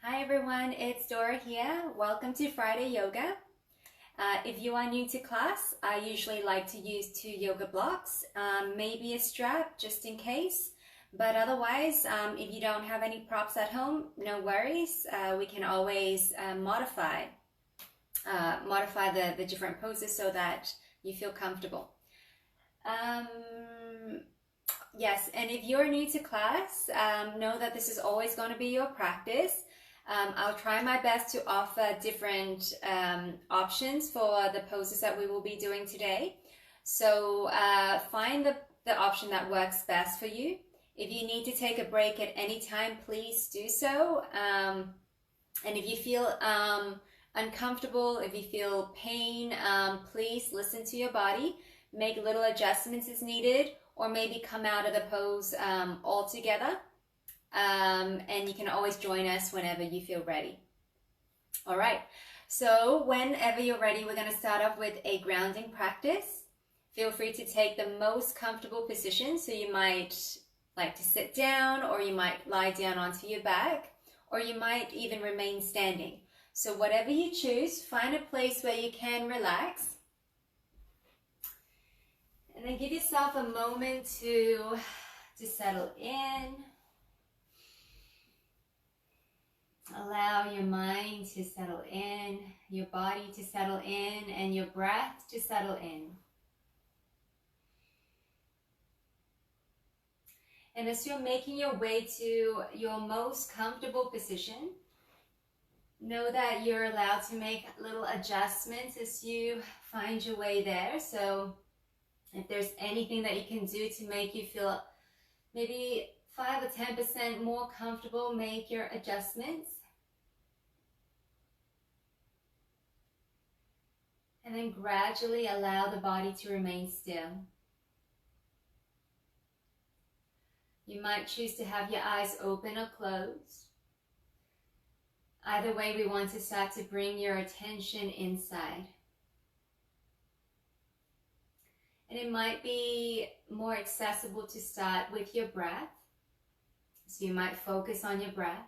Hi everyone, it's Dora here. Welcome to Friday Yoga. If you are new to class, I usually like to use 2 yoga blocks, maybe a strap just in case. But otherwise, if you don't have any props at home, no worries. We can always modify the different poses so that you feel comfortable. Yes, and if you're new to class, know that this is always going to be your practice. I'll try my best to offer different options for the poses that we will be doing today. So find the option that works best for you. If you need to take a break at any time, please do so. And if you feel uncomfortable, if you feel pain, please listen to your body. Make little adjustments as needed, or maybe come out of the pose altogether. And you can always join us whenever you feel ready. All right, so whenever you're ready, we're going to start off with a grounding practice. Feel free to take the most comfortable position. So you might like to sit down, or you might lie down onto your back, or you might even remain standing. So whatever you choose, find a place where you can relax. And then give yourself a moment to settle in. Allow your mind to settle in, your body to settle in, and your breath to settle in. And as you're making your way to your most comfortable position, know that you're allowed to make little adjustments as you find your way there. So if there's anything that you can do to make you feel maybe 5 or 10% more comfortable, make your adjustments. And then gradually allow the body to remain still. You might choose to have your eyes open or closed. Either way, we want to start to bring your attention inside. And it might be more accessible to start with your breath. So you might focus on your breath,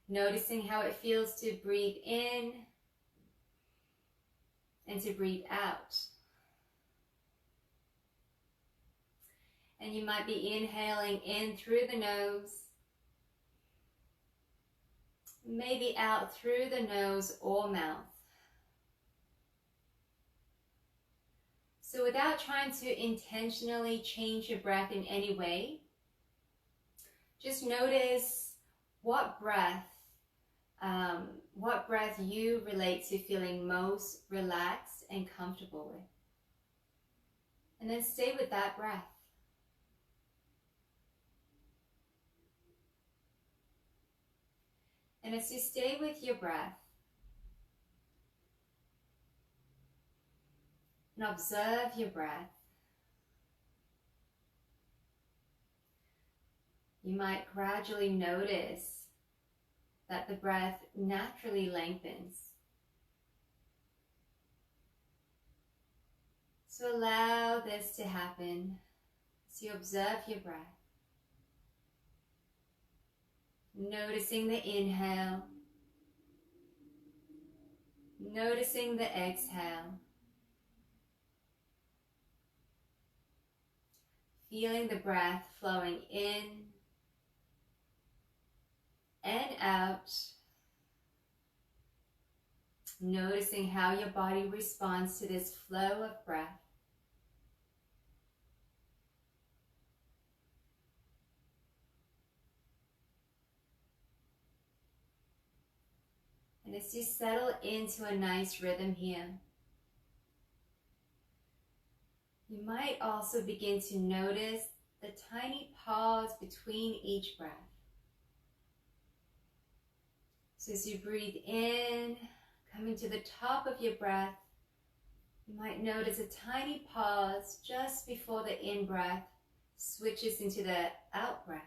noticing how it feels to breathe in and to breathe out. And you might be inhaling in through the nose, maybe out through the nose or mouth. So without trying to intentionally change your breath in any way, just notice what breath you relate to feeling most relaxed and comfortable with. And then stay with that breath. And as you stay with your breath, and observe your breath, you might gradually notice that the breath naturally lengthens. So allow this to happen as you observe your breath. Noticing the inhale, noticing the exhale, feeling the breath flowing in and out, noticing how your body responds to this flow of breath. And as you settle into a nice rhythm here, you might also begin to notice the tiny pause between each breath. So as you breathe in, coming to the top of your breath, you might notice a tiny pause just before the in-breath switches into the out-breath.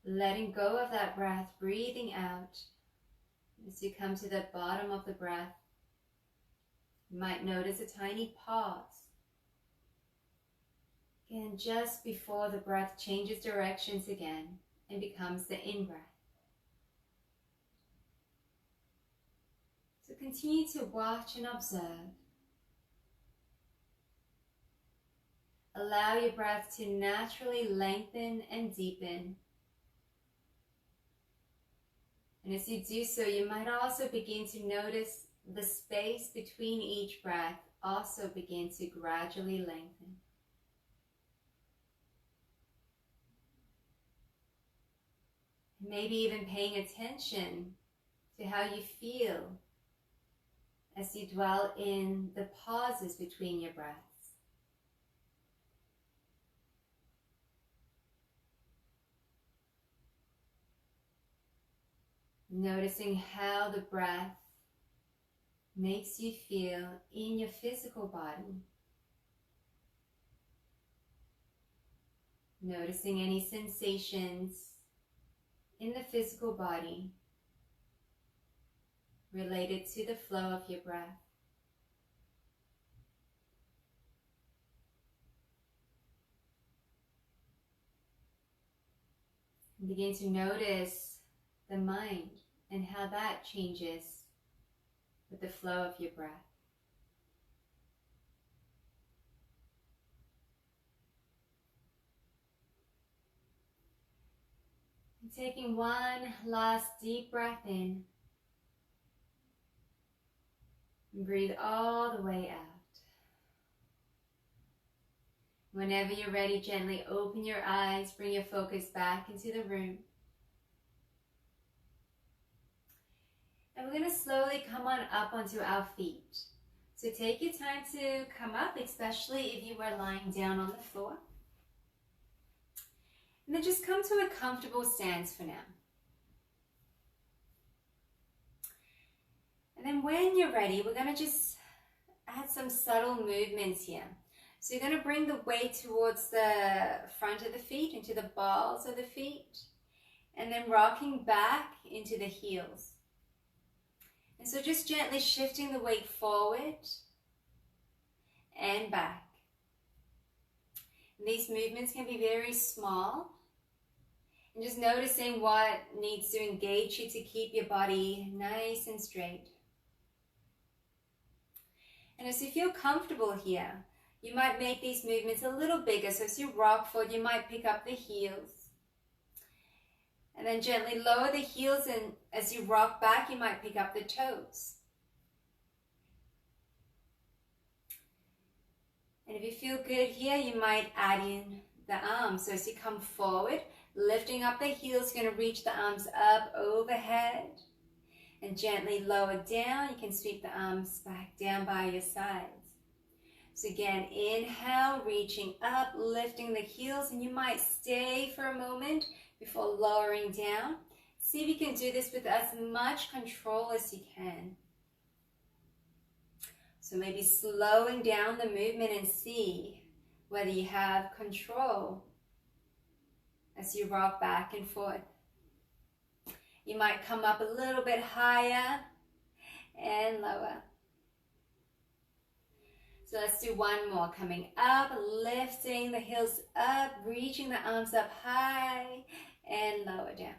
Letting go of that breath, breathing out. As you come to the bottom of the breath, you might notice a tiny pause. Again, just before the breath changes directions again and becomes the in-breath. So continue to watch and observe. Allow your breath to naturally lengthen and deepen. And as you do so, you might also begin to notice the space between each breath also begin to gradually lengthen. Maybe even paying attention to how you feel as you dwell in the pauses between your breaths. Noticing how the breath makes you feel in your physical body. Noticing any sensations in the physical body related to the flow of your breath. And begin to notice the mind and how that changes with the flow of your breath. And taking one last deep breath in, and breathe all the way out. Whenever you're ready, gently open your eyes, bring your focus back into the room. And we're going to slowly come on up onto our feet. So take your time to come up, especially if you were lying down on the floor. And then just come to a comfortable stance for now. And then when you're ready, we're going to just add some subtle movements here. So you're going to bring the weight towards the front of the feet, into the balls of the feet, and then rocking back into the heels. And so just gently shifting the weight forward and back. And these movements can be very small. And just noticing what needs to engage you to keep your body nice and straight. And as you feel comfortable here, you might make these movements a little bigger. So as you rock forward, you might pick up the heels. And then gently lower the heels, and as you rock back, you might pick up the toes. And if you feel good here, you might add in the arms. So as you come forward, lifting up the heels, you're going to reach the arms up overhead. And gently lower down, you can sweep the arms back down by your sides. So again, inhale, reaching up, lifting the heels, and you might stay for a moment before lowering down. See if you can do this with as much control as you can. So maybe slowing down the movement and see whether you have control as you rock back and forth. You might come up a little bit higher and lower. So let's do one more. Coming up, lifting the heels up, reaching the arms up high and lower down.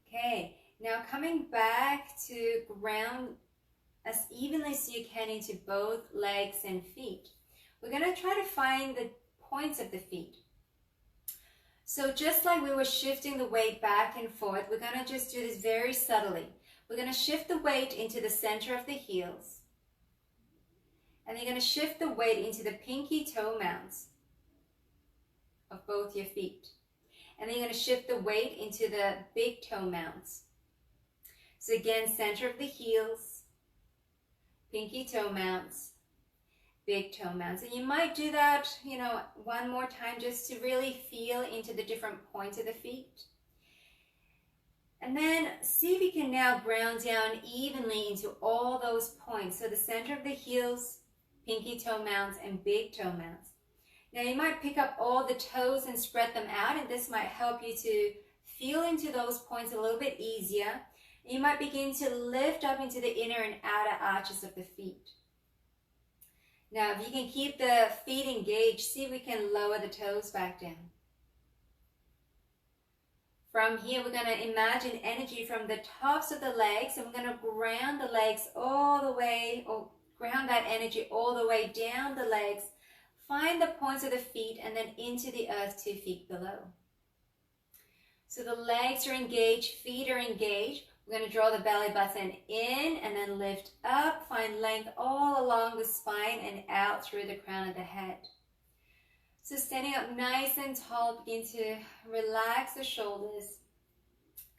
Okay, now coming back to ground as evenly as you can into both legs and feet. We're going to try to find the points of the feet. So just like we were shifting the weight back and forth, we're going to just do this very subtly. We're going to shift the weight into the center of the heels. And you're going to shift the weight into the pinky toe mounts of both your feet. And then you're going to shift the weight into the big toe mounts. So again, center of the heels, pinky toe mounts, big toe mounts. And you might do that, one more time just to really feel into the different points of the feet. And then see if you can now ground down evenly into all those points. So the center of the heels, pinky toe mounts, and big toe mounts. Now you might pick up all the toes and spread them out, and this might help you to feel into those points a little bit easier. You might begin to lift up into the inner and outer arches of the feet. Now if you can keep the feet engaged, see if we can lower the toes back down. From here, we're going to imagine energy from the tops of the legs, and we're going to ground the legs all the way, or ground that energy all the way down the legs. Find the points of the feet and then into the earth 2 feet below. So the legs are engaged, feet are engaged. We're going to draw the belly button in and then lift up. Find length all along the spine and out through the crown of the head. So standing up nice and tall, begin to relax the shoulders,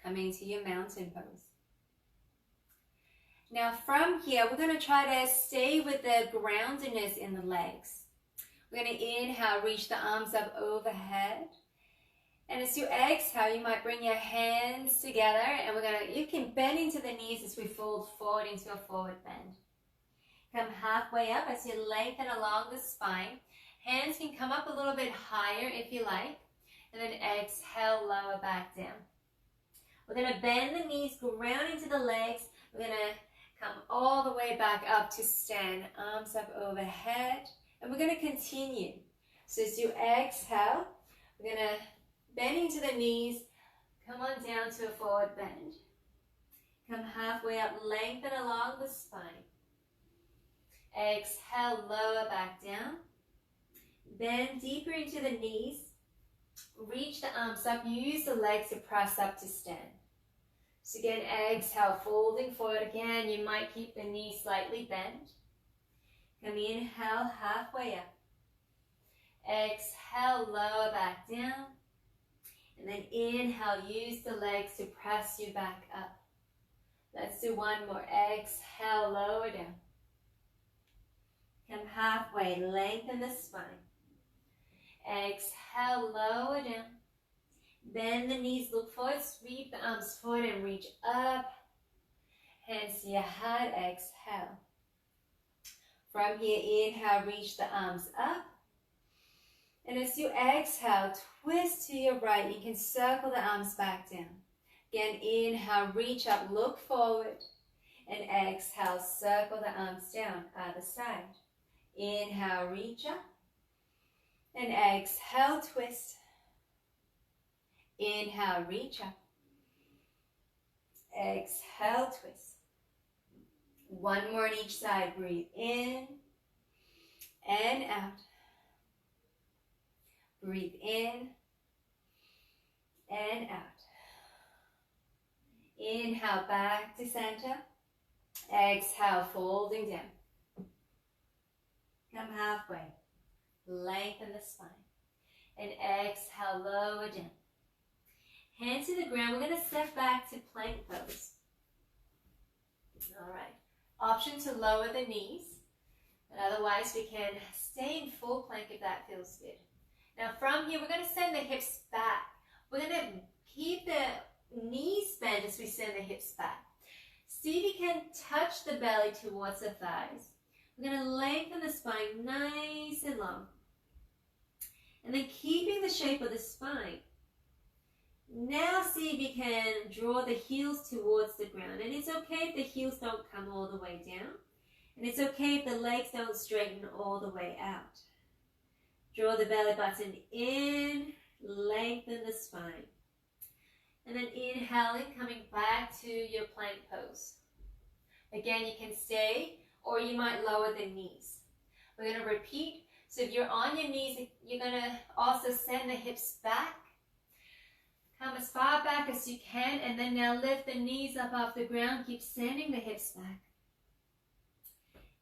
coming to your mountain pose. Now from here, we're going to try to stay with the groundedness in the legs. We're going to inhale, reach the arms up overhead. And as you exhale, you might bring your hands together, and you can bend into the knees as we fold forward into a forward bend. Come halfway up as you lengthen along the spine. Hands can come up a little bit higher if you like, and then exhale, lower back down. We're going to bend the knees, ground into the legs. We're going to come all the way back up to stand, arms up overhead, and we're going to continue. So as you exhale, we're going to bend into the knees, come on down to a forward bend. Come halfway up, lengthen along the spine. Exhale, lower back down. Bend deeper into the knees. Reach the arms up, use the legs to press up to stand. So again, exhale, folding forward again. You might keep the knees slightly bent. Come inhale, halfway up. Exhale, lower back down. And then inhale, use the legs to press you back up. Let's do one more. Exhale, lower down. Come halfway, lengthen the spine. Exhale, lower down. Bend the knees, look forward, sweep the arms forward and reach up. Hands to your heart, exhale. From here, inhale, reach the arms up. And as you exhale, twist to your right. You can circle the arms back down. Again, inhale, reach up, look forward. And exhale, circle the arms down, other side. Inhale, reach up. And exhale, twist. Inhale, reach up. Exhale, twist. One more on each side. Breathe in and out. Breathe in and out. Inhale, back to center. Exhale, folding down. Come halfway. Lengthen the spine. And exhale, lower down. Hands to the ground. We're going to step back to plank pose. All right. Option to lower the knees. But otherwise, we can stay in full plank if that feels good. Now from here, we're going to send the hips back. We're going to keep the knees bent as we send the hips back. See if you can touch the belly towards the thighs. We're going to lengthen the spine nice and long. And then keeping the shape of the spine. Now see if you can draw the heels towards the ground. And it's okay if the heels don't come all the way down. And it's okay if the legs don't straighten all the way out. Draw the belly button in, lengthen the spine. And then inhaling, coming back to your plank pose. Again, you can stay or you might lower the knees. We're going to repeat. So if you're on your knees, you're going to also send the hips back. Come as far back as you can, and then now lift the knees up off the ground. Keep sending the hips back.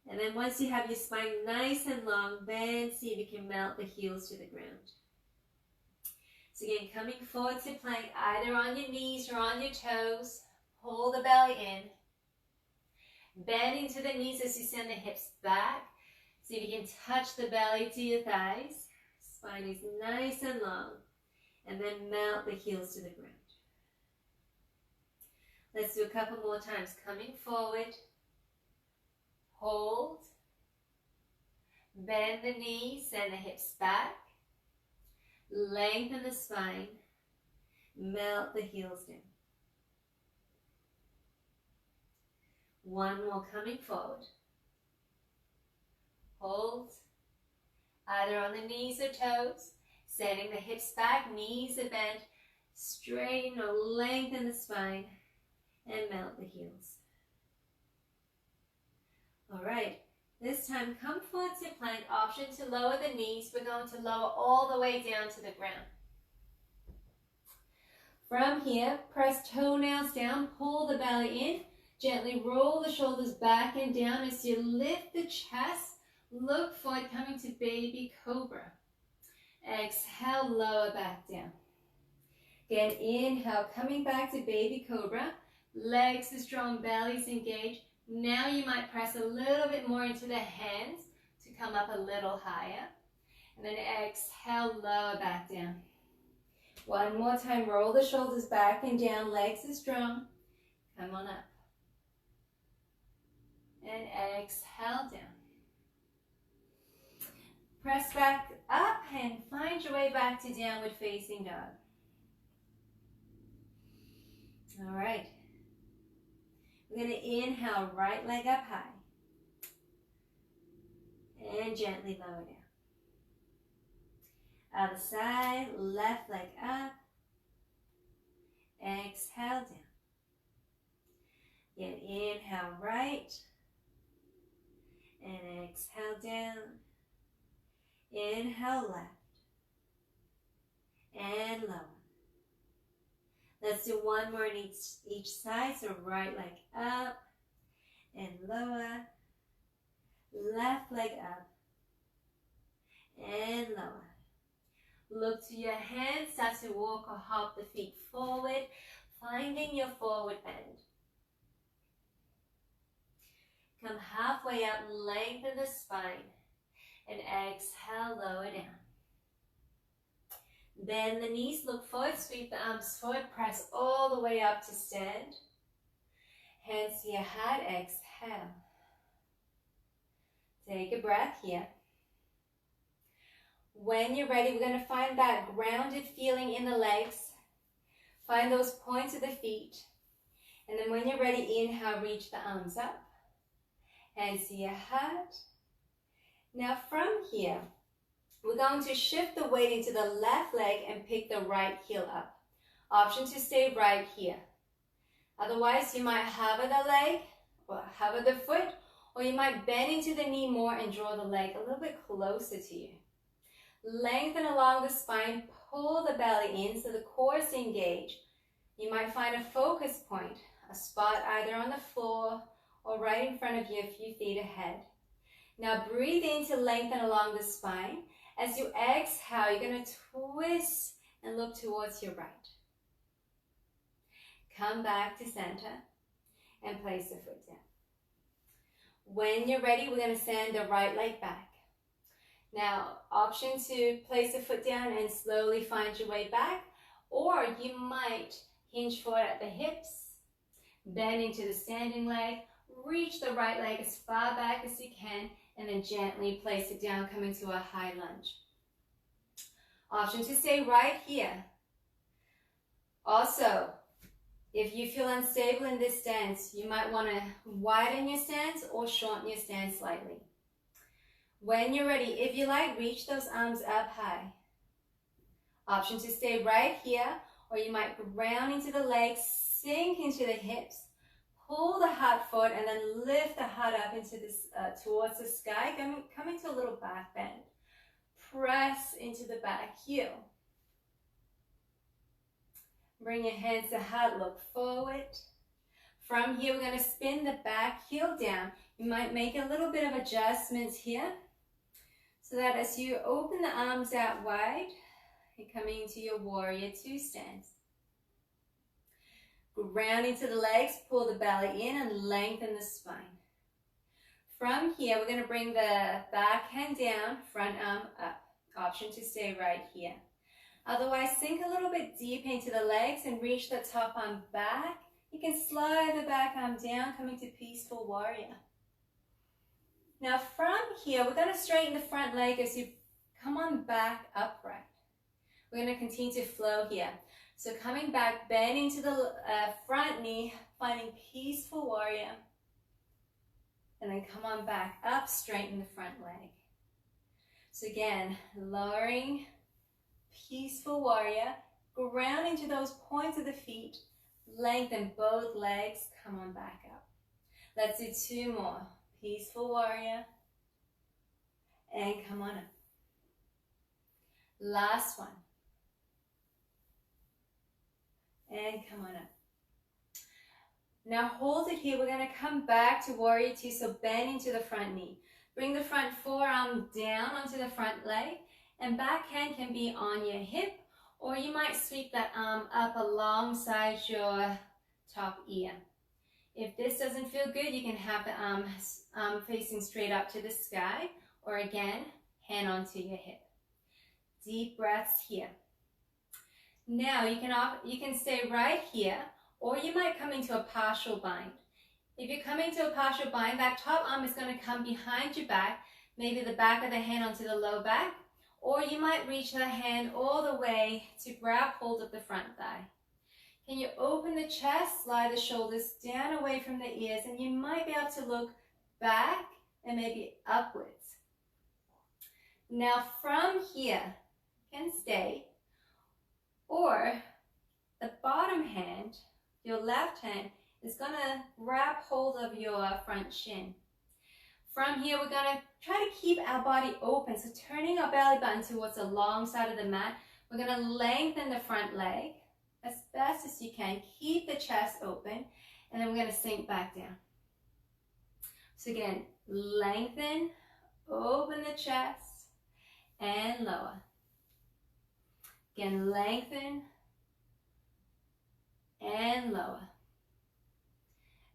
And then once you have your spine nice and long, bend, see if you can melt the heels to the ground. So again, coming forward to plank, either on your knees or on your toes. Pull the belly in. Bend into the knees as you send the hips back. See if you can touch the belly to your thighs. Spine is nice and long. And then melt the heels to the ground. Let's do a couple more times. Coming forward. Hold. Bend the knees, send the hips back. Lengthen the spine. Melt the heels down. One more, coming forward. Hold. Either on the knees or toes. Sending the hips back, knees are bent. Straighten or lengthen the spine and melt the heels. All right, this time come forward to plank. Option to lower the knees. We're going to lower all the way down to the ground. From here, press toenails down, pull the belly in, gently roll the shoulders back and down as you lift the chest. Look forward, coming to baby cobra. Exhale, lower back down. Again, inhale, coming back to baby cobra. Legs are strong, belly's engaged. Now you might press a little bit more into the hands to come up a little higher. And then exhale, lower back down. One more time, roll the shoulders back and down, legs are strong. Come on up. And exhale down. Press back up and find your way back to downward facing dog. All right. We're going to inhale, right leg up high. And gently lower down. Other side, left leg up. Exhale down. Again, inhale right. And exhale down. Inhale left. And lower. Let's do one more on each side. So right leg up and lower. Left leg up and lower. Look to your hands, start to walk or hop the feet forward, finding your forward bend. Come halfway up, lengthen the spine, and exhale, lower down. Bend the knees, look forward, sweep the arms forward, press all the way up to stand. Hands to your heart, exhale. Take a breath here. When you're ready, we're going to find that grounded feeling in the legs. Find those points of the feet. And then when you're ready, inhale, reach the arms up. Hands to your heart. Now from here, we're going to shift the weight into the left leg and pick the right heel up. Option to stay right here. Otherwise, you might hover the leg or hover the foot, or you might bend into the knee more and draw the leg a little bit closer to you. Lengthen along the spine, pull the belly in so the core is engaged. You might find a focus point, a spot either on the floor or right in front of you a few feet ahead. Now breathe in to lengthen along the spine. As you exhale, you're going to twist and look towards your right. Come back to center and place the foot down. When you're ready, we're going to send the right leg back. Now, option to place the foot down and slowly find your way back, or you might hinge forward at the hips, bend into the standing leg, reach the right leg as far back as you can, and then gently place it down, coming to a high lunge. Option to stay right here. Also, if you feel unstable in this stance, you might want to widen your stance or shorten your stance slightly. When you're ready, if you like, reach those arms up high. Option to stay right here, or you might ground into the legs, sink into the hips, pull the heart forward, and then lift the heart up into this towards the sky, coming to a little back bend. Press into the back heel. Bring your hands to heart, look forward. From here, we're going to spin the back heel down. You might make a little bit of adjustments here, so that as you open the arms out wide, you're coming into your warrior two stance. Ground into the legs, pull the belly in and lengthen the spine. From here, we're going to bring the back hand down, front arm up. Option to stay right here. Otherwise, sink a little bit deep into the legs and reach the top arm back. You can slide the back arm down, coming to peaceful warrior. Now from here, we're going to straighten the front leg as you come on back upright. We're going to continue to flow here. So coming back, bending to the front knee, finding peaceful warrior. And then come on back up, straighten the front leg. So again, lowering, peaceful warrior, ground into those points of the feet. Lengthen both legs. Come on back up. Let's do 2 more. Peaceful warrior. And come on up. Last one. And come on up. Now hold it here. We're going to come back to warrior 2. So bend into the front knee. Bring the front forearm down onto the front leg. And back hand can be on your hip. Or you might sweep that arm up alongside your top ear. If this doesn't feel good, you can have the arm facing straight up to the sky. Or again, hand onto your hip. Deep breaths here. Now you can stay right here, or you might come into a partial bind. If you're coming to a partial bind, that top arm is going to come behind your back, maybe the back of the hand onto the low back, or you might reach the hand all the way to grab hold of the front thigh. Can you open the chest, slide the shoulders down away from the ears, and you might be able to look back and maybe upwards. Now from here, you can stay, or the bottom hand, your left hand, is going to grab hold of your front shin. From here, we're going to try to keep our body open, so turning our belly button towards the long side of the mat. We're going to lengthen the front leg as best as you can. Keep the chest open, and then we're going to sink back down. So again, lengthen, open the chest, and lower. Again, lengthen and lower.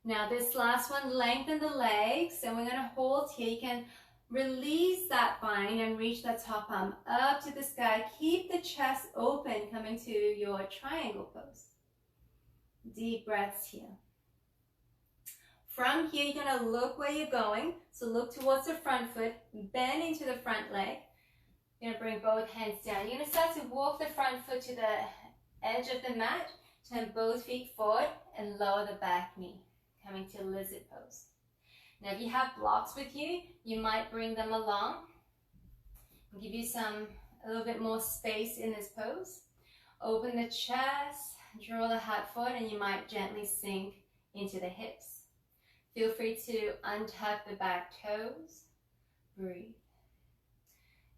Now this last one, lengthen the legs, and we're going to hold here. You can release that bind and reach that top arm up to the sky. Keep the chest open, coming to your triangle pose. Deep breaths here. From here, you're going to look where you're going. So look towards the front foot, bend into the front leg. You're going to bring both hands down. You're going to start to walk the front foot to the edge of the mat. Turn both feet forward and lower the back knee, coming to lizard pose. Now if you have blocks with you, you might bring them along and give you a little bit more space in this pose. Open the chest, draw the heart forward, and you might gently sink into the hips. Feel free to untuck the back toes. Breathe.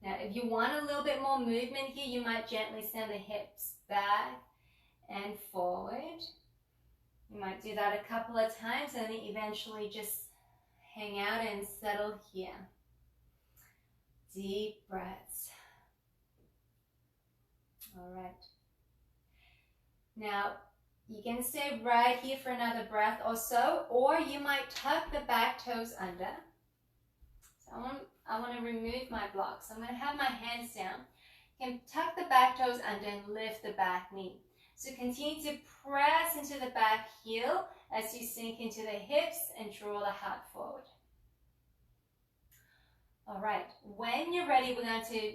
Now, if you want a little bit more movement here, you might gently send the hips back and forward. You might do that a couple of times and then eventually just hang out and settle here. Deep breaths. All right. Now, you can stay right here for another breath or so, or you might tuck the back toes under. So I want to remove my block. So I'm going to have my hands down. You can tuck the back toes under and lift the back knee. So continue to press into the back heel as you sink into the hips and draw the heart forward. All right, when you're ready, we're going to,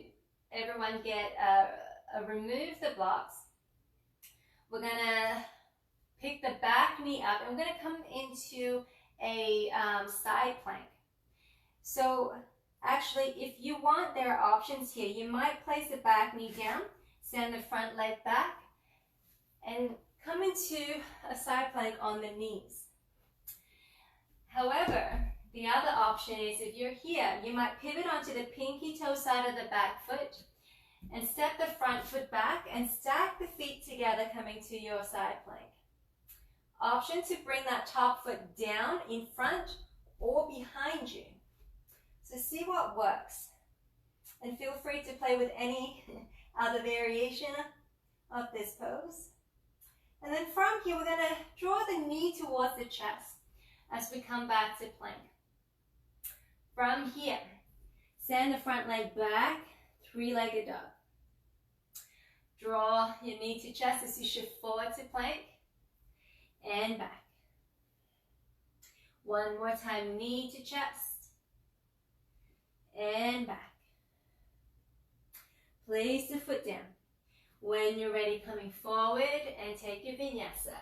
everyone remove the blocks. We're going to pick the back knee up and we're going to come into a side plank. So actually, if you want, there are options here. You might place the back knee down, send the front leg back, and come into a side plank on the knees. However, the other option is if you're here, you might pivot onto the pinky toe side of the back foot and step the front foot back and stack the feet together coming to your side plank. Option to bring that top foot down in front or behind you. So see what works. And feel free to play with any other variation of this pose. And then from here, we're going to draw the knee towards the chest as we come back to plank. From here, send the front leg back, three-legged dog. Draw your knee to chest as you shift forward to plank and back. One more time, knee to chest and back. Place the foot down. When you're ready, coming forward and take your vinyasa.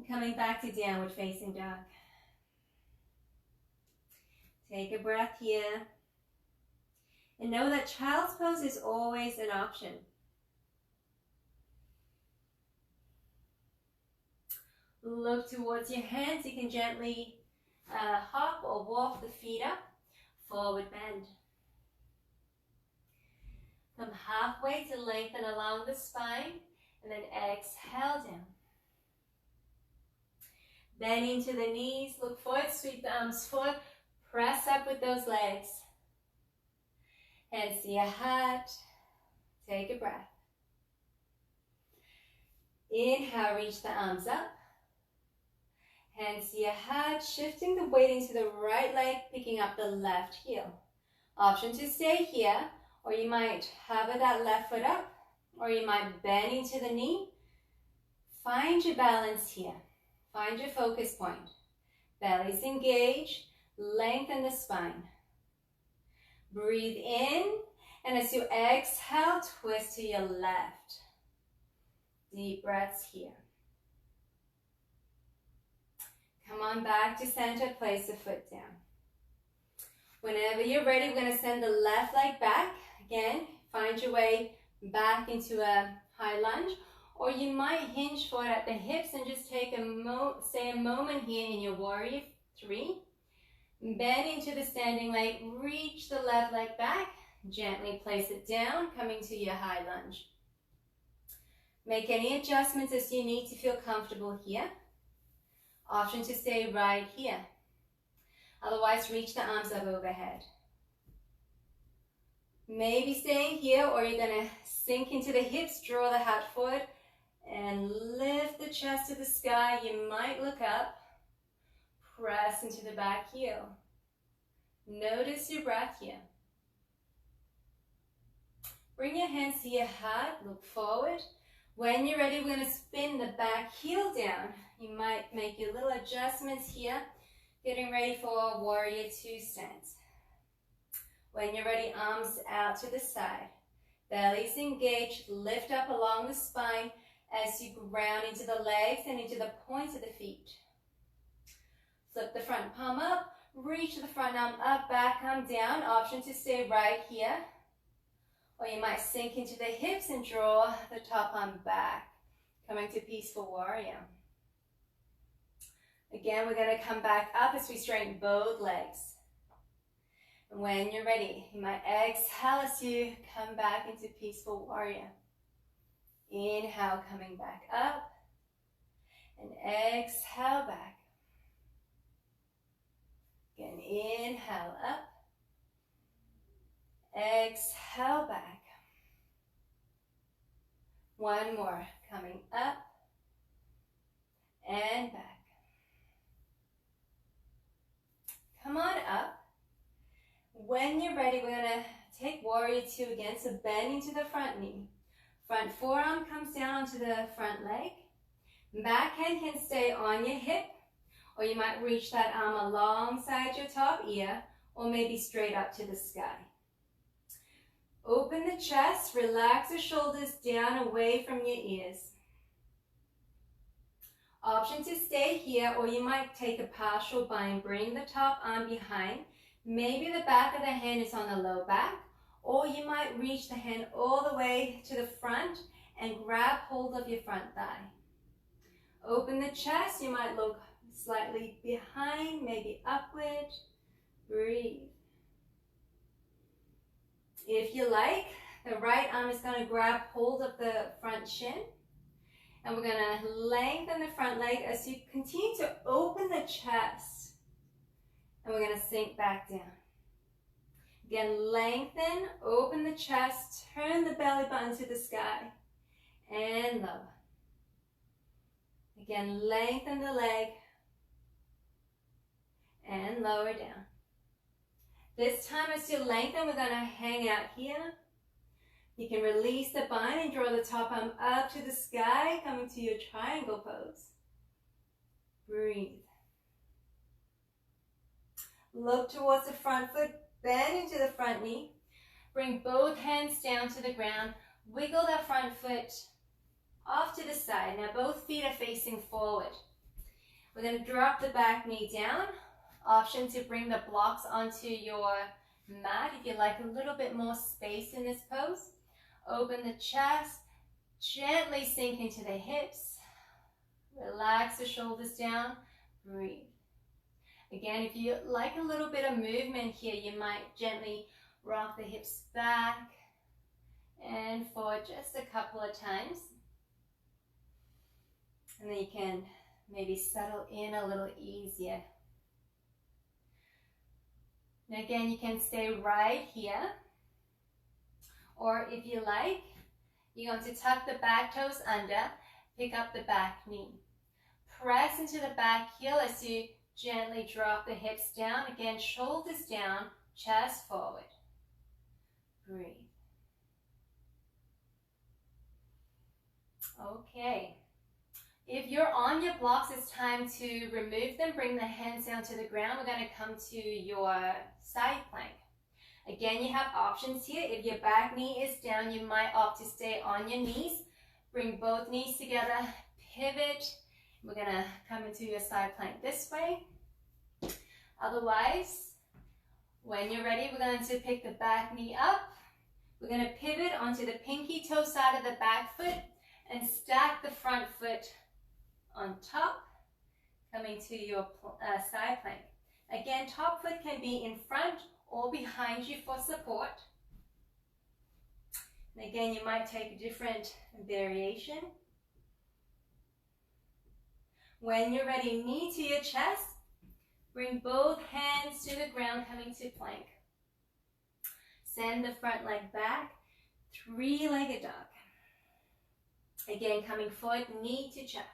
Coming back to downward facing dog. Take a breath here. And know that child's pose is always an option. Look towards your hands. You can gently hop or walk the feet up. Forward bend. Come halfway to lengthen along the spine, and then exhale down. Bend into the knees, look forward, sweep the arms forward, press up with those legs. Hands to your heart, take a breath. Inhale, reach the arms up. Hands to your heart, shifting the weight into the right leg, picking up the left heel. Option to stay here, or you might hover that left foot up, or you might bend into the knee. Find your balance here. Find your focus point. Belly's engaged, lengthen the spine. Breathe in, and as you exhale, twist to your left. Deep breaths here. Come on back to center, place the foot down. Whenever you're ready, we're going to send the left leg back. Again, find your way back into a high lunge, or you might hinge forward at the hips and just take stay a moment here in your warrior 3. Bend into the standing leg, reach the left leg back, gently place it down, coming to your high lunge. Make any adjustments as you need to feel comfortable here. Option to stay right here. Otherwise, reach the arms up overhead. Maybe staying here, or you're going to sink into the hips, draw the heart forward, and lift the chest to the sky. You might look up, press into the back heel. Notice your breath here. Bring your hands to your heart, look forward. When you're ready, we're going to spin the back heel down. You might make your little adjustments here, getting ready for warrior 2 stance. When you're ready, arms out to the side. Belly's engaged, lift up along the spine as you ground into the legs and into the points of the feet. Flip the front palm up, reach the front arm up, back arm down. Option to stay right here. Or you might sink into the hips and draw the top arm back, coming to peaceful warrior. Again, we're going to come back up as we straighten both legs. And when you're ready, you might exhale as you come back into peaceful warrior. Inhale, coming back up, and exhale back. Again, inhale up, exhale back. One more, coming up and back. Come on up. When you're ready, we're going to take warrior 2 again, so bend into the front knee. Front forearm comes down onto the front leg. Back hand can stay on your hip, or you might reach that arm alongside your top ear, or maybe straight up to the sky. Open the chest, relax the shoulders down away from your ears. Option to stay here, or you might take a partial bind. Bring the top arm behind. Maybe the back of the hand is on the low back, or you might reach the hand all the way to the front and grab hold of your front thigh. Open the chest, you might look slightly behind, maybe upward. Breathe. If you like, the right arm is going to grab hold of the front shin. And we're going to lengthen the front leg as you continue to open the chest. And we're going to sink back down. Again, lengthen, open the chest, turn the belly button to the sky, and lower. Again, lengthen the leg, and lower down. This time as you lengthen, we're going to hang out here. You can release the bind and draw the top arm up to the sky, coming to your triangle pose. Breathe. Look towards the front foot, bend into the front knee. Bring both hands down to the ground. Wiggle that front foot off to the side. Now both feet are facing forward. We're going to drop the back knee down. Option to bring the blocks onto your mat. If you like a little bit more space in this pose, open the chest, gently sink into the hips, relax the shoulders down, breathe. Again, if you like a little bit of movement here, you might gently rock the hips back and forward just a couple of times. And then you can maybe settle in a little easier. And again, you can stay right here. Or if you like, you're going to tuck the back toes under, pick up the back knee. Press into the back heel as you gently drop the hips down. Again, shoulders down, chest forward. Breathe. Okay. If you're on your blocks, it's time to remove them. Bring the hands down to the ground. We're going to come to your side plank. Again, you have options here. If your back knee is down, you might opt to stay on your knees. Bring both knees together, pivot. We're going to come into your side plank this way. Otherwise, when you're ready, we're going to pick the back knee up. We're going to pivot onto the pinky toe side of the back foot and stack the front foot on top, coming to your side plank. Again, top foot can be in front or behind you for support. And again, you might take a different variation. When you're ready, knee to your chest. Bring both hands to the ground, coming to plank. Send the front leg back, three-legged dog. Again, coming forward, knee to chest.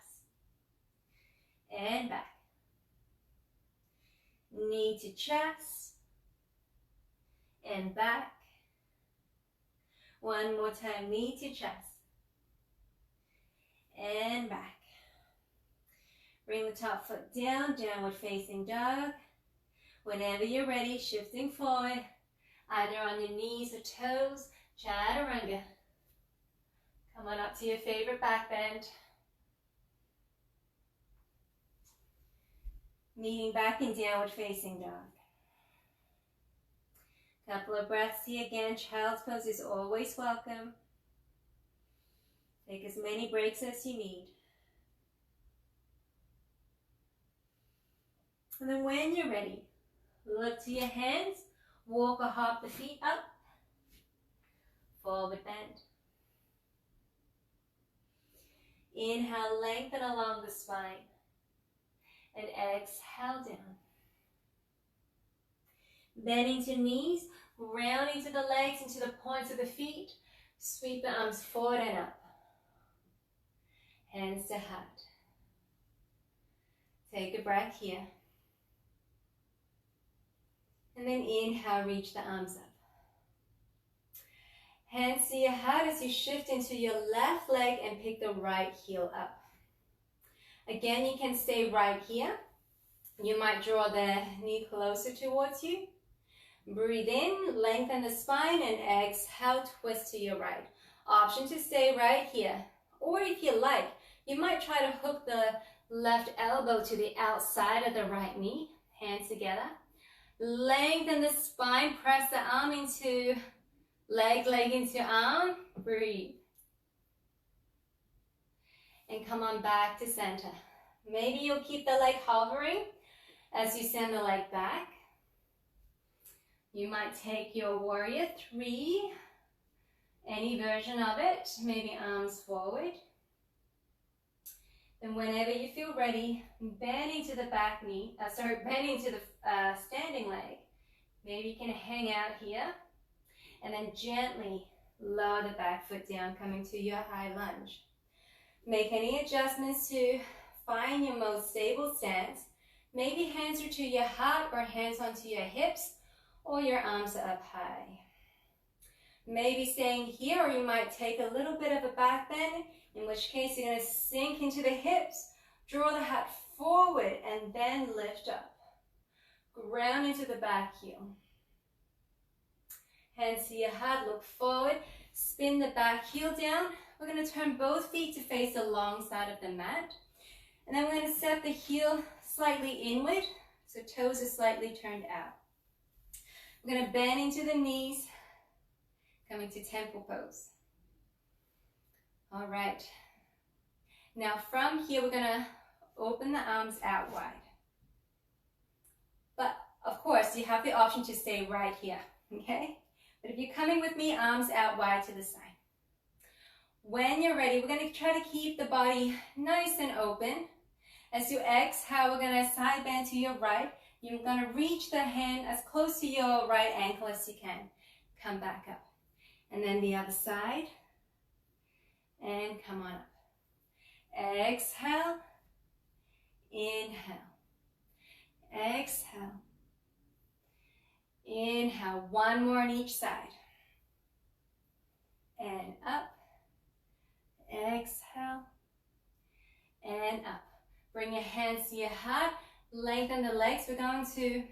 And back. Knee to chest. And back. One more time, knee to chest. And back. Bring the top foot down, downward facing dog. Whenever you're ready, shifting forward, either on your knees or toes, chaturanga. Come on up to your favorite back bend. Kneeling back in downward facing dog. Couple of breaths here again. Child's pose is always welcome. Take as many breaks as you need. And then when you're ready, look to your hands, walk or hop the feet up, forward bend. Inhale, lengthen along the spine, and exhale down. Bending to knees, rounding to the legs and to the points of the feet, sweep the arms forward and up. Hands to heart. Take a breath here. And then inhale, reach the arms up. Hands to your heart as you shift into your left leg and pick the right heel up. Again, you can stay right here. You might draw the knee closer towards you. Breathe in, lengthen the spine, and exhale, twist to your right. Option to stay right here. Or if you like, you might try to hook the left elbow to the outside of the right knee. Hands together. Lengthen the spine, press the arm into leg, leg into arm. Breathe. And come on back to center. Maybe you'll keep the leg hovering as you send the leg back. You might take your warrior 3, any version of it, maybe arms forward. Then whenever you feel ready, bending to the back knee, bending to the standing leg. Maybe you can hang out here and then gently lower the back foot down, coming to your high lunge. Make any adjustments to find your most stable stance. Maybe hands are to your heart or hands onto your hips or your arms are up high. Maybe staying here, or you might take a little bit of a back bend, in which case you're going to sink into the hips, draw the heart forward, and then lift up. Ground into the back heel. Hands to your heart, look forward, spin the back heel down. We're going to turn both feet to face the long side of the mat. And then we're going to step the heel slightly inward, so toes are slightly turned out. We're going to bend into the knees, coming to temple pose. All right. Now from here, we're going to open the arms out wide. But of course, you have the option to stay right here, okay? But if you're coming with me, arms out wide to the side. When you're ready, we're going to try to keep the body nice and open. As you exhale, we're going to side bend to your right. You're going to reach the hand as close to your right ankle as you can. Come back up. And then the other side. And come on up. Exhale. Inhale. Exhale. Inhale. One more on each side. And up. Exhale. And up. Bring your hands to your heart. Lengthen the legs. We're going to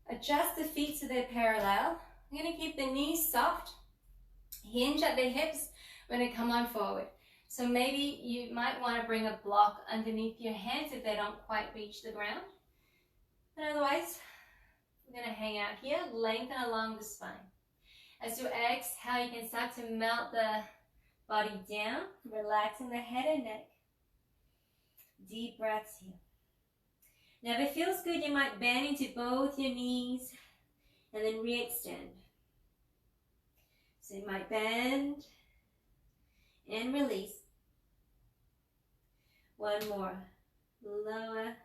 adjust the feet so they're parallel. We're going to keep the knees soft. Hinge at the hips. We're going to come on forward. So maybe you might want to bring a block underneath your hands if they don't quite reach the ground. But otherwise, we're going to hang out here. Lengthen along the spine. As you exhale, you can start to melt the body down, relaxing the head and neck. Deep breaths here. Now if it feels good, you might bend into both your knees and then re-extend. So you might bend and release. One more. Lower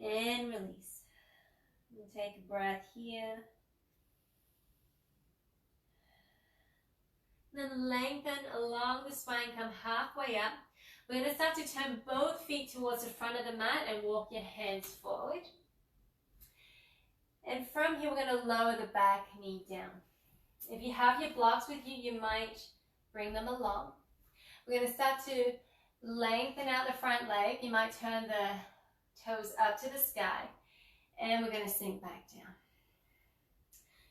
and release. And take a breath here. Then lengthen along the spine, come halfway up. We're going to start to turn both feet towards the front of the mat and walk your hands forward. And from here, we're going to lower the back knee down. If you have your blocks with you, you might bring them along. We're going to start to lengthen out the front leg. You might turn the toes up to the sky. And we're going to sink back down.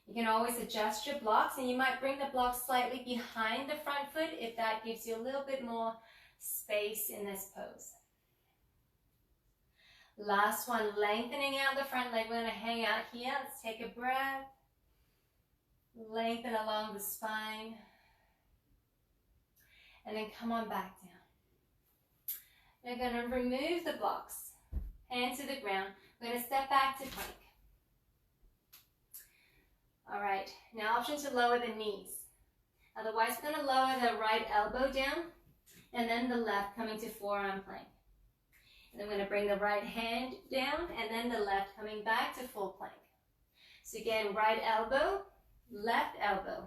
You can always adjust your blocks, and you might bring the blocks slightly behind the front foot if that gives you a little bit more space in this pose. Last one, lengthening out the front leg. We're going to hang out here. Let's take a breath. Lengthen along the spine. And then come on back down. We're going to remove the blocks. Hands to the ground. We're going to step back to plank. All right, now option to lower the knees. Otherwise, we're going to lower the right elbow down and then the left coming to forearm plank. And then we're going to bring the right hand down and then the left coming back to full plank. So again, right elbow, left elbow.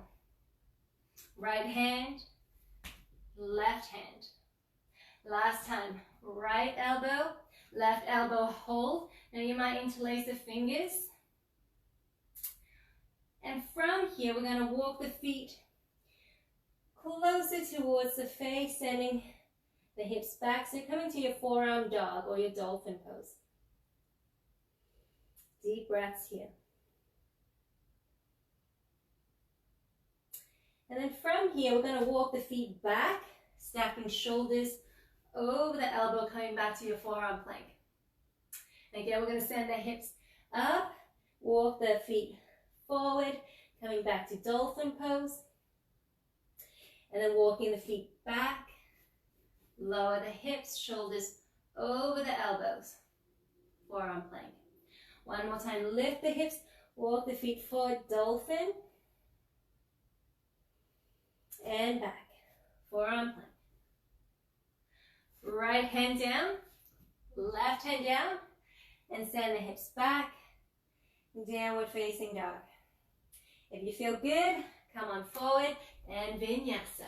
Right hand, left hand. Last time, right elbow, left elbow, hold. Now you might interlace the fingers. And from here, we're going to walk the feet closer towards the face, sending the hips back. So you're coming to your forearm dog or your dolphin pose. Deep breaths here. And then from here, we're going to walk the feet back, stacking shoulders over the elbow, coming back to your forearm plank. Again, we're going to send the hips up, walk the feet forward, coming back to dolphin pose, and then walking the feet back, lower the hips, shoulders over the elbows, forearm plank. One more time, lift the hips, walk the feet forward, dolphin, and back, forearm plank. Right hand down, left hand down, and send the hips back, downward facing dog. If you feel good, come on forward and vinyasa.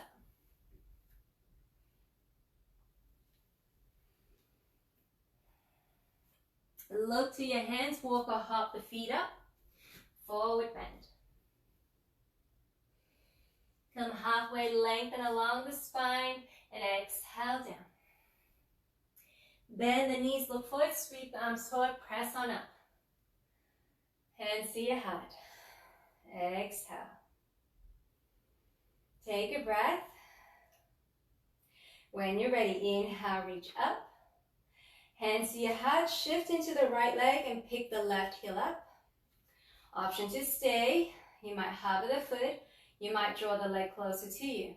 Look to your hands, walk or hop the feet up, forward bend. Come halfway, lengthen along the spine and exhale down. Bend the knees, look forward, sweep the arms forward, press on up. Hands to your heart. Exhale. Take a breath. When you're ready, inhale, reach up. Hands to your heart, shift into the right leg and pick the left heel up. Option to stay. You might hover the foot. You might draw the leg closer to you.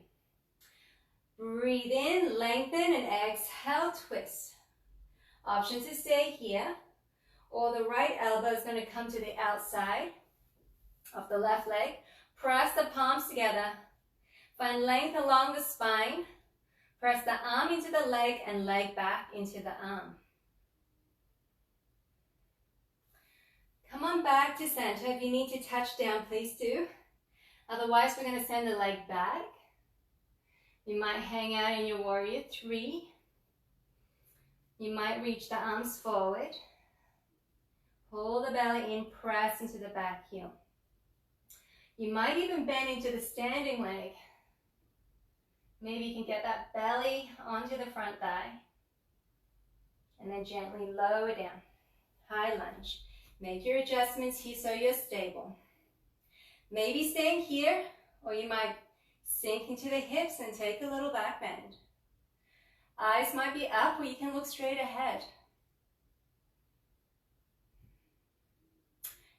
Breathe in, lengthen, and exhale, twist. Option to stay here, or the right elbow is going to come to the outside of the left leg. Press the palms together. Find length along the spine. Press the arm into the leg and leg back into the arm. Come on back to center. If you need to touch down, please do. Otherwise, we're going to send the leg back. You might hang out in your warrior 3. You might reach the arms forward. Pull the belly in, press into the back heel. You might even bend into the standing leg. Maybe you can get that belly onto the front thigh. And then gently lower down. High lunge. Make your adjustments here so you're stable. Maybe staying here, or you might sink into the hips and take a little back bend. Eyes might be up, or you can look straight ahead.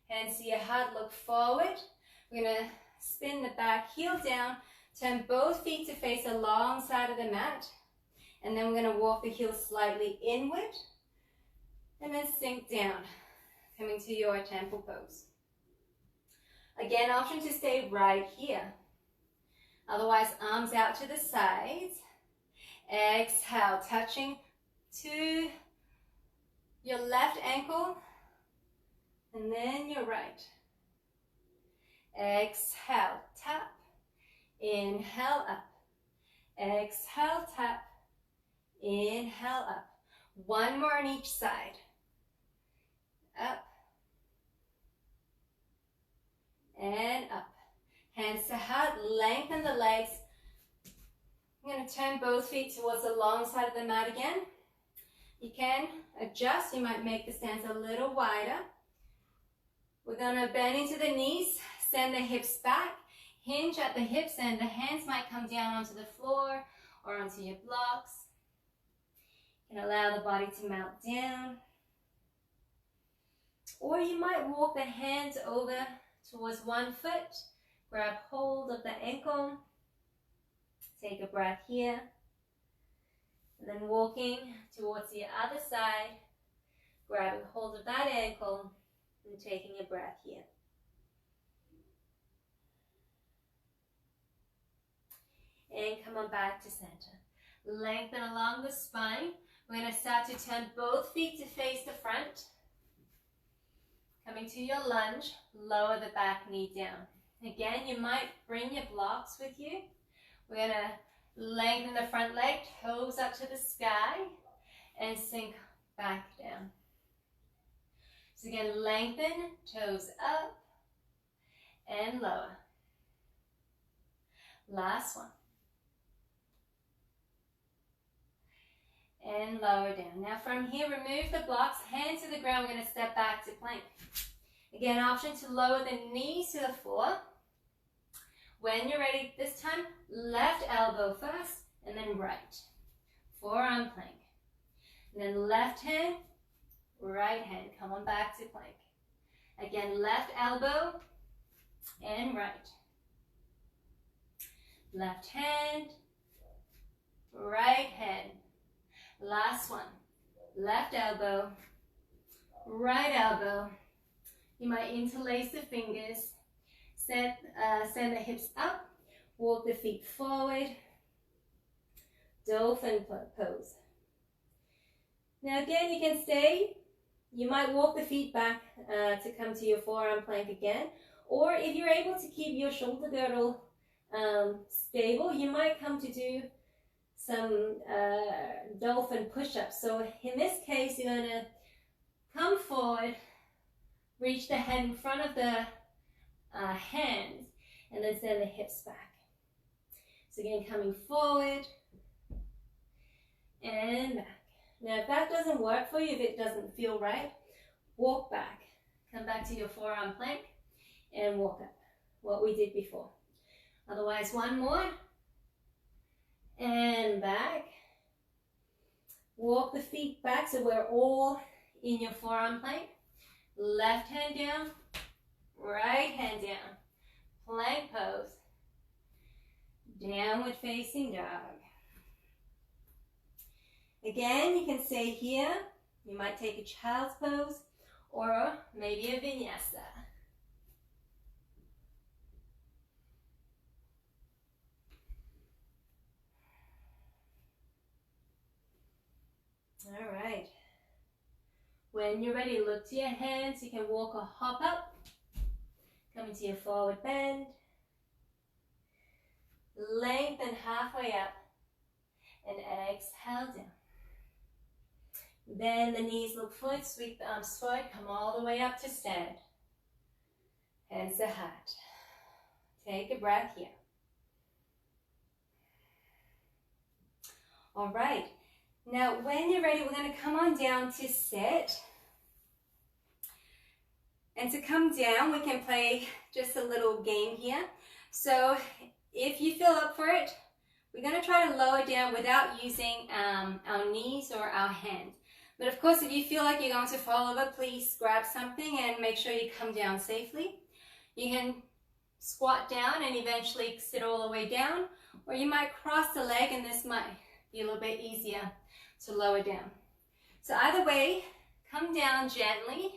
Hands to your heart, look forward. We're going to spin the back heel down, turn both feet to face the long side of the mat, and then we're going to walk the heels slightly inward, and then sink down, coming to your temple pose. Again, option to stay right here. Otherwise, arms out to the sides. Exhale, touching to your left ankle, and then your right. Exhale, tap. Inhale up. Exhale, tap. Inhale up. One more on each side. Up. And up. Hands to heart, lengthen the legs. I'm going to turn both feet towards the long side of the mat again. You can adjust. You might make the stance a little wider. We're going to bend into the knees, send the hips back, hinge at the hips, and the hands might come down onto the floor or onto your blocks. You can allow the body to melt down. Or you might walk the hands over towards one foot, grab hold of the ankle, take a breath here, and then walking towards the other side, grabbing hold of that ankle, and taking a breath here. And come on back to center. Lengthen along the spine. We're going to start to turn both feet to face the front. Coming to your lunge, lower the back knee down. Again, you might bring your blocks with you. We're going to lengthen the front leg, toes up to the sky, and sink back down. So again, lengthen, toes up, and lower. Last one. And lower down. Now from here, remove the blocks, hands to the ground. We're going to step back to plank. Again, option to lower the knees to the floor. When you're ready, this time, left elbow first, and then right. Forearm plank. And then left hand, right hand. Come on back to plank. Again, left elbow and right. Left hand, right hand. Last one. Left elbow, right elbow. You might interlace the fingers. Send the hips up. Walk the feet forward. Dolphin pose. Now again, you can stay. You might walk the feet back to come to your forearm plank again. Or if you're able to keep your shoulder girdle stable, you might come to do some dolphin push-ups. So in this case, you're going to come forward, reach the head in front of the hands, and then send the hips back. So again, coming forward and back. Now if that doesn't work for you, if it doesn't feel right, walk back. Come back to your forearm plank and walk up, what we did before. Otherwise, one more. And back. Walk the feet back so we're all in your forearm plank. Left hand down, Right hand down. Plank pose. Downward facing dog. Again, you can stay here. You might take a child's pose or maybe a vinyasa. All right. When you're ready, look to your hands. You can walk or hop up. Come into your forward bend. Lengthen halfway up and exhale down. Bend the knees, look forward, sweep the arms forward, come all the way up to stand. Hands to heart. Take a breath here. All right. Now, when you're ready, we're going to come on down to sit. And to come down, we can play just a little game here. So, if you feel up for it, we're going to try to lower down without using our knees or our hands. But of course, if you feel like you're going to fall over, please grab something and make sure you come down safely. You can squat down and eventually sit all the way down, or you might cross the leg and this might be a little bit easier to lower down. So either way, come down gently.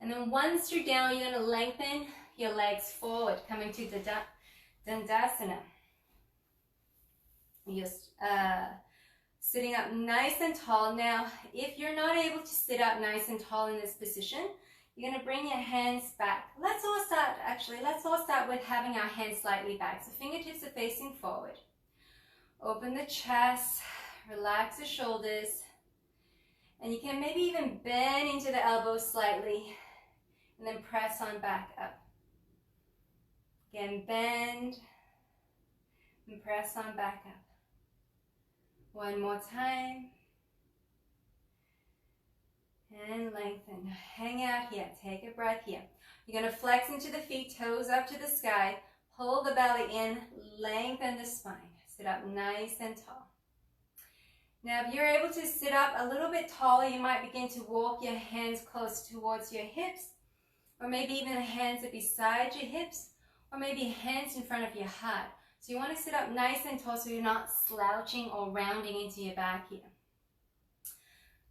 And then once you're down, you're going to lengthen your legs forward, coming to the Dandasana. You're sitting up nice and tall. Now, if you're not able to sit up nice and tall in this position, you're going to bring your hands back. Let's all start with having our hands slightly back. So fingertips are facing forward. Open the chest, relax the shoulders, and you can maybe even bend into the elbows slightly and then press on back up. Again, bend and press on back up. One more time. And lengthen. Hang out here. Take a breath here. You're going to flex into the feet, toes up to the sky. Pull the belly in. Lengthen the spine. Sit up nice and tall. Now, if you're able to sit up a little bit taller, you might begin to walk your hands close towards your hips, or maybe even the hands are beside your hips, or maybe hands in front of your heart. So you want to sit up nice and tall so you're not slouching or rounding into your back here.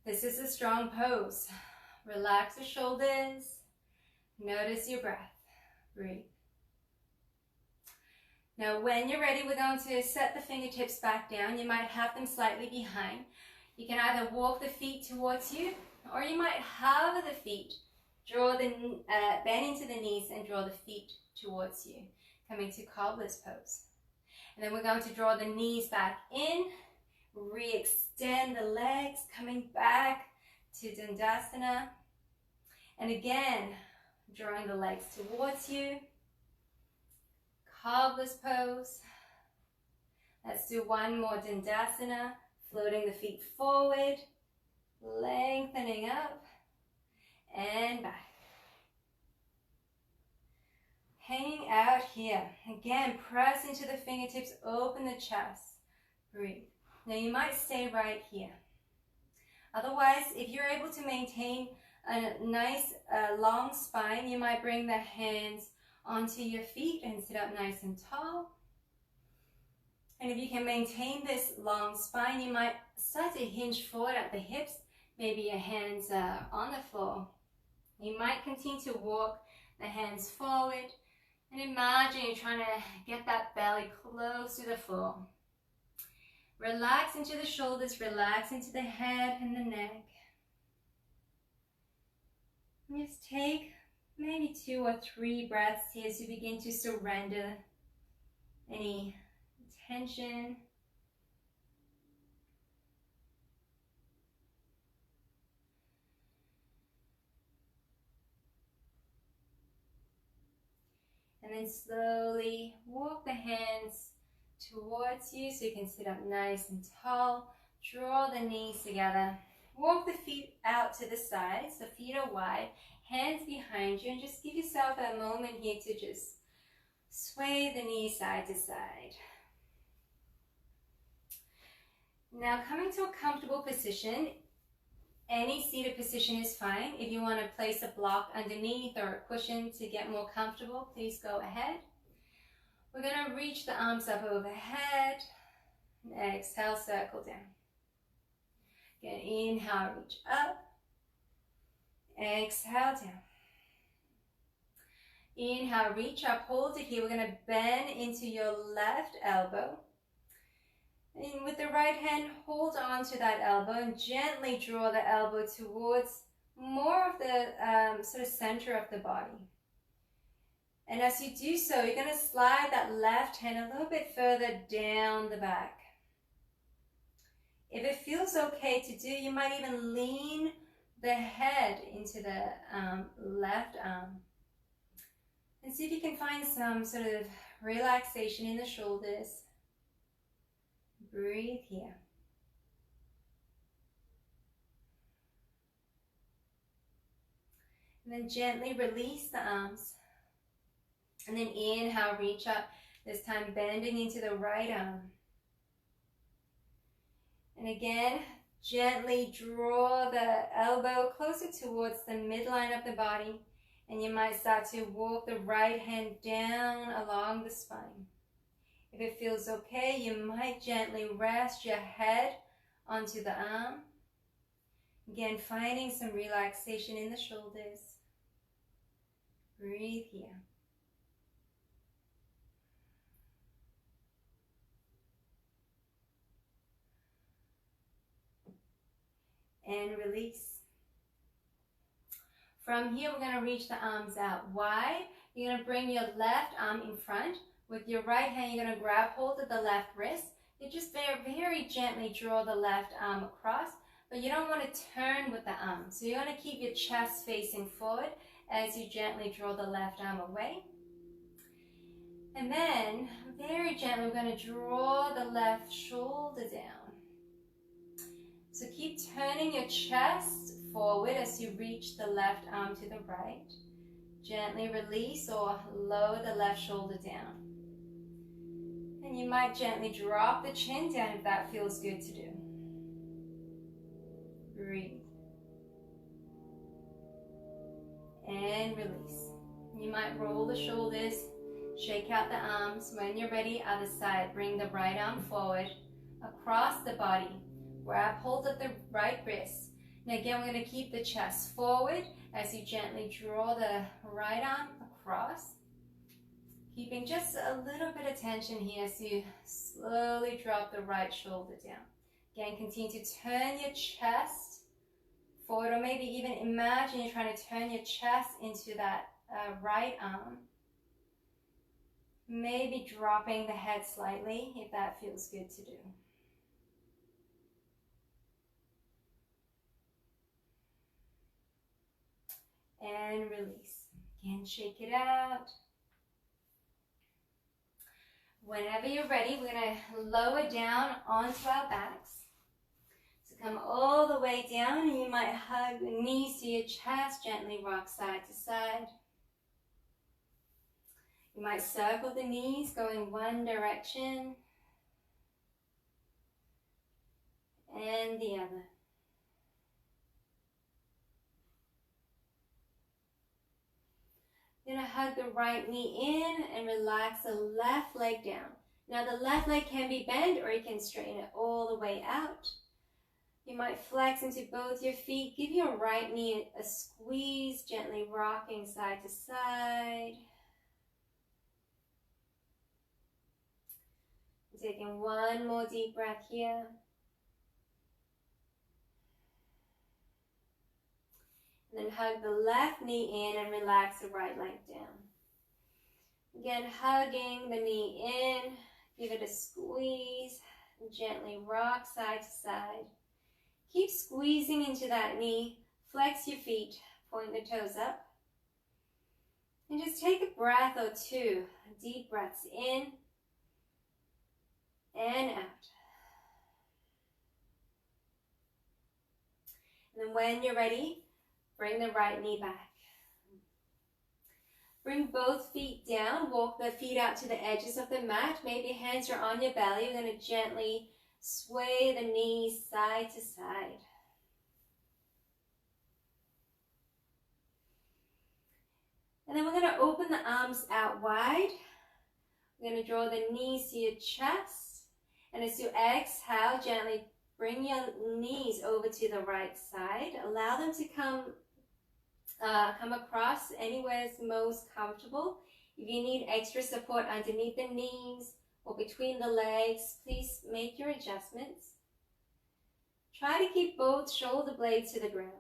This is a strong pose. Relax the shoulders. Notice your breath. Breathe. Now when you're ready, we're going to set the fingertips back down. You might have them slightly behind. You can either walk the feet towards you, or you might hover the feet. Bend into the knees and draw the feet towards you. Coming to cobbler's pose. And then we're going to draw the knees back in, re-extend the legs, coming back to Dandasana. And again, drawing the legs towards you. Cobbler's pose. Let's do one more Dandasana, floating the feet forward, lengthening up, and back. Hanging out here. Again, press into the fingertips, open the chest. Breathe. Now you might stay right here. Otherwise, if you're able to maintain a nice long spine, you might bring the hands onto your feet and sit up nice and tall. And if you can maintain this long spine, you might start to hinge forward at the hips. Maybe your hands are on the floor. You might continue to walk the hands forward. And imagine you're trying to get that belly close to the floor. Relax into the shoulders, relax into the head and the neck. And just take maybe 2 or 3 breaths here as you begin to surrender any tension. And then slowly walk the hands towards you so you can sit up nice and tall. Draw the knees together. Walk the feet out to the sides. The feet are wide. Hands behind you. And just give yourself a moment here to just sway the knees side to side. Now coming to a comfortable position. Any seated position is fine. If you want to place a block underneath or a cushion to get more comfortable, please go ahead. We're going to reach the arms up overhead. And exhale, circle down. Again, inhale, reach up. Exhale, down. Inhale, reach up, hold it here. We're going to bend into your left elbow. And with the right hand, hold on to that elbow and gently draw the elbow towards more of the sort of center of the body. And as you do so, you're going to slide that left hand a little bit further down the back. If it feels okay to do, you might even lean the head into the left arm. And see if you can find some sort of relaxation in the shoulders. Breathe here. And then gently release the arms. And then inhale, reach up. This time bending into the right arm. And again, gently draw the elbow closer towards the midline of the body. And you might start to walk the right hand down along the spine. If it feels okay, you might gently rest your head onto the arm. Again, finding some relaxation in the shoulders. Breathe here. And release. From here, we're going to reach the arms out wide. You're going to bring your left arm in front. With your right hand, you're going to grab hold of the left wrist. You just very gently draw the left arm across, but you don't want to turn with the arm. So you want to keep your chest facing forward as you gently draw the left arm away. And then, very gently, we're going to draw the left shoulder down. So keep turning your chest forward as you reach the left arm to the right. Gently release or lower the left shoulder down. And you might gently drop the chin down if that feels good to do. Breathe. And release. You might roll the shoulders, shake out the arms. When you're ready, other side. Bring the right arm forward, across the body. Grab hold of the right wrist. And again, we're going to keep the chest forward as you gently draw the right arm across. Keeping just a little bit of tension here as you slowly drop the right shoulder down. Again, continue to turn your chest forward, or maybe even imagine you're trying to turn your chest into that right arm. Maybe dropping the head slightly if that feels good to do. And release. Again, shake it out. Whenever you're ready, we're going to lower down onto our backs. So come all the way down, and you might hug the knees to your chest, gently rock side to side. You might circle the knees, going one direction and the other. You're going to hug the right knee in and relax the left leg down. Now the left leg can be bent, or you can straighten it all the way out. You might flex into both your feet. Give your right knee a squeeze, gently rocking side to side. Taking one more deep breath here. And then hug the left knee in and relax the right leg down. Again, hugging the knee in, give it a squeeze, and gently rock side to side. Keep squeezing into that knee, flex your feet, point the toes up. And just take a breath or two, deep breaths in and out. And then when you're ready, bring the right knee back. Bring both feet down. Walk the feet out to the edges of the mat. Maybe hands are on your belly. You're going to gently sway the knees side to side. And then we're going to open the arms out wide. We're going to draw the knees to your chest. And as you exhale, gently bring your knees over to the right side. Allow them to come across anywhere is most comfortable. If you need extra support underneath the knees or between the legs, please make your adjustments. Try to keep both shoulder blades to the ground.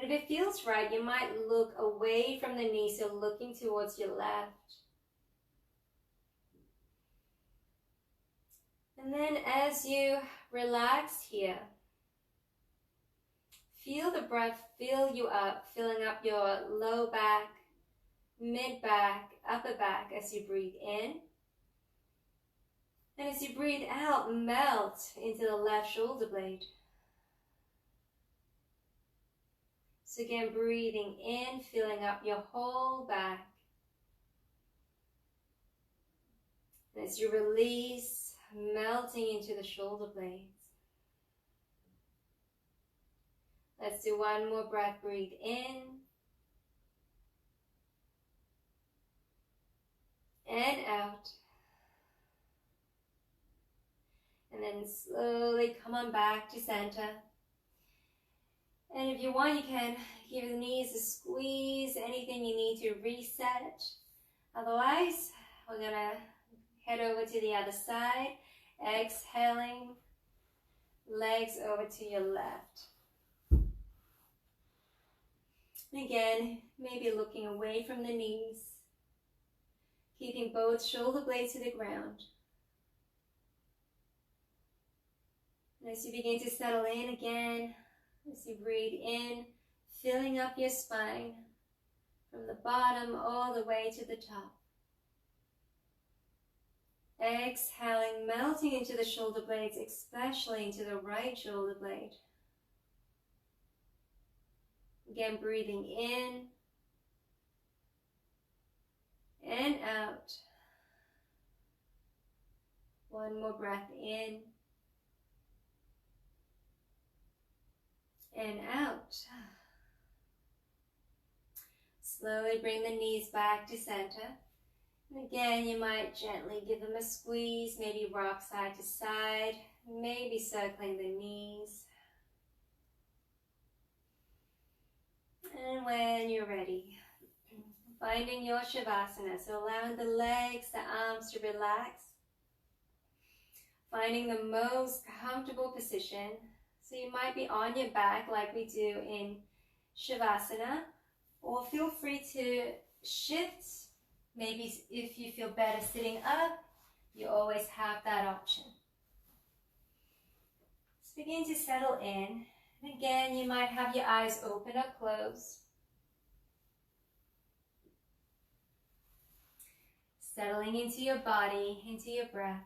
And if it feels right, you might look away from the knee, so looking towards your left. And then as you relax here, feel the breath fill you up, filling up your low back, mid back, upper back as you breathe in. And as you breathe out, melt into the left shoulder blade. So again, breathing in, filling up your whole back. And as you release, melting into the shoulder blades. Let's do one more breath. Breathe in. And out. And then slowly come on back to center. And if you want, you can give the knees a squeeze, anything you need to reset. Otherwise, we're going to head over to the other side. Exhaling, legs over to your left. And again, maybe looking away from the knees, keeping both shoulder blades to the ground. And as you begin to settle in again, as you breathe in, filling up your spine from the bottom all the way to the top. Exhaling, melting into the shoulder blades, especially into the right shoulder blade. Again, breathing in and out. One more breath in and out. Slowly bring the knees back to center. And again, you might gently give them a squeeze, maybe rock side to side, maybe circling the knees. And when you're ready, finding your Shavasana, so allowing the legs, the arms to relax, finding the most comfortable position. So you might be on your back like we do in Shavasana, or feel free to shift. Maybe if you feel better sitting up, you always have that option. Just begin to settle in. And again, you might have your eyes open or closed. Settling into your body, into your breath.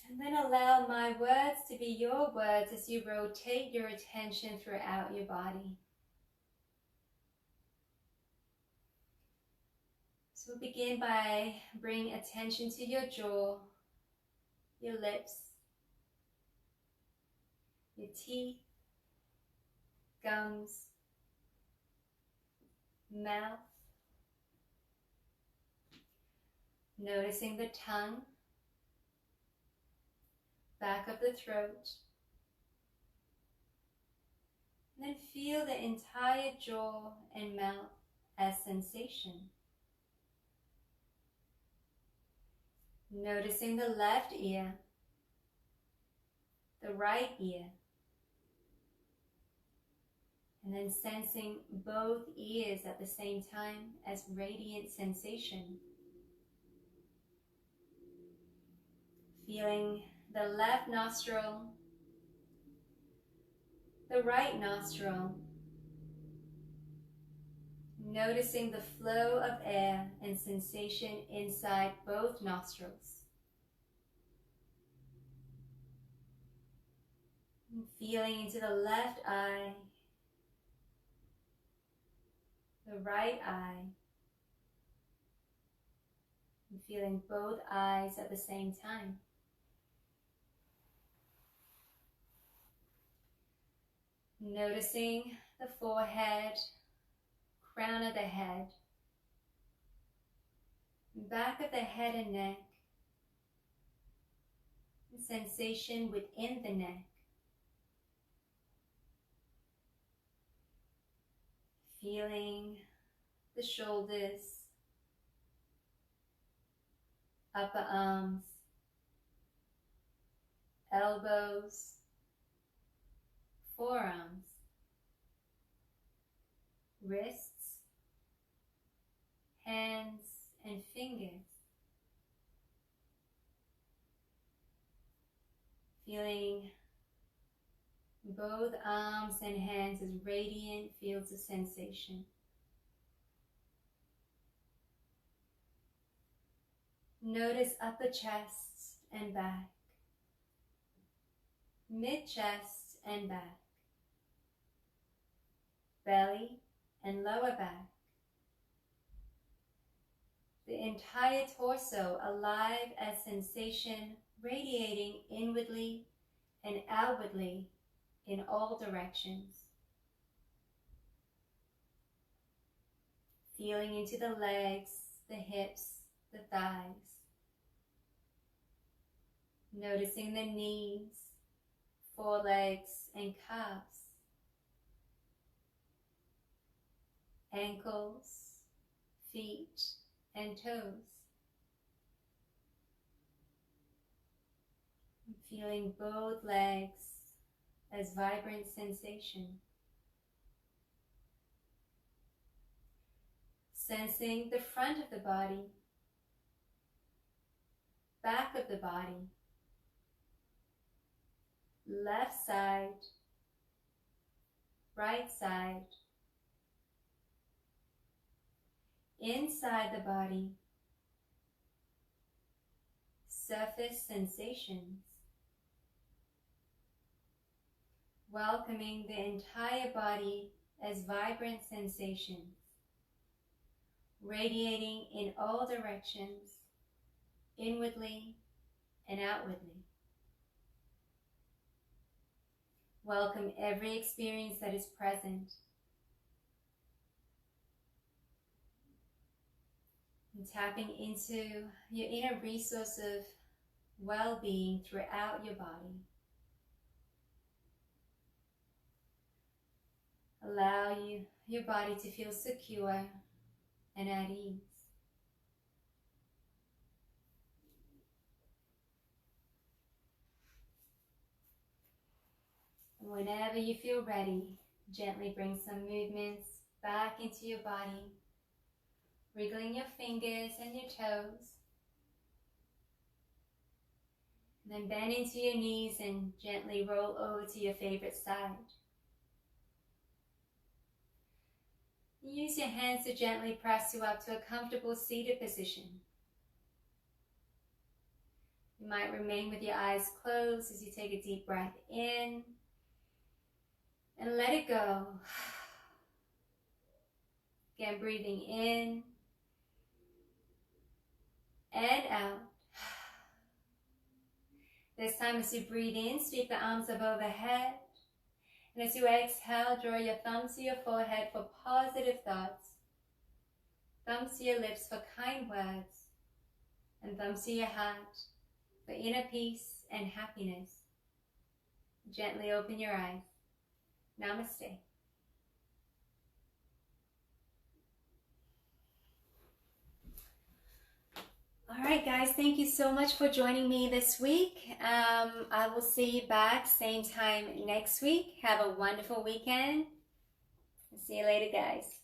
And then allow my words to be your words as you rotate your attention throughout your body. So we'll begin by bringing attention to your jaw, your lips, your teeth, gums, mouth. Noticing the tongue, back of the throat. And then feel the entire jaw and mouth as sensation. Noticing the left ear, the right ear, and then sensing both ears at the same time as radiant sensation. Feeling the left nostril, the right nostril, noticing the flow of air and sensation inside both nostrils. And feeling into the left eye, the right eye, and feeling both eyes at the same time. Noticing the forehead, crown of the head, back of the head and neck, sensation within the neck. Feeling the shoulders, upper arms, elbows, forearms, wrists, hands and fingers. Feeling both arms and hands as radiant fields of sensation. Notice upper chest and back, mid-chest and back, belly and lower back. The entire torso alive as sensation radiating inwardly and outwardly in all directions. Feeling into the legs, the hips, the thighs. Noticing the knees, forelegs and calves. Ankles, feet and toes. Feeling both legs as vibrant sensation. Sensing the front of the body, back of the body, left side, right side, inside the body, surface sensations. Welcoming the entire body as vibrant sensations, radiating in all directions, inwardly and outwardly. Welcome every experience that is present. And tapping into your inner resource of well-being throughout your body. Allow your body to feel secure and at ease. And whenever you feel ready, gently bring some movements back into your body, wriggling your fingers and your toes. And then bend into your knees and gently roll over to your favorite side. Use your hands to gently press you up to a comfortable seated position. You might remain with your eyes closed as you take a deep breath in and let it go. Again, breathing in and out. This time as you breathe in, sweep the arms above the head. And as you exhale, draw your thumbs to your forehead for positive thoughts, thumbs to your lips for kind words, and thumbs to your heart for inner peace and happiness. Gently open your eyes. Namaste. All right, guys, thank you so much for joining me this week. I will see you back same time next week. Have a wonderful weekend. See you later, guys.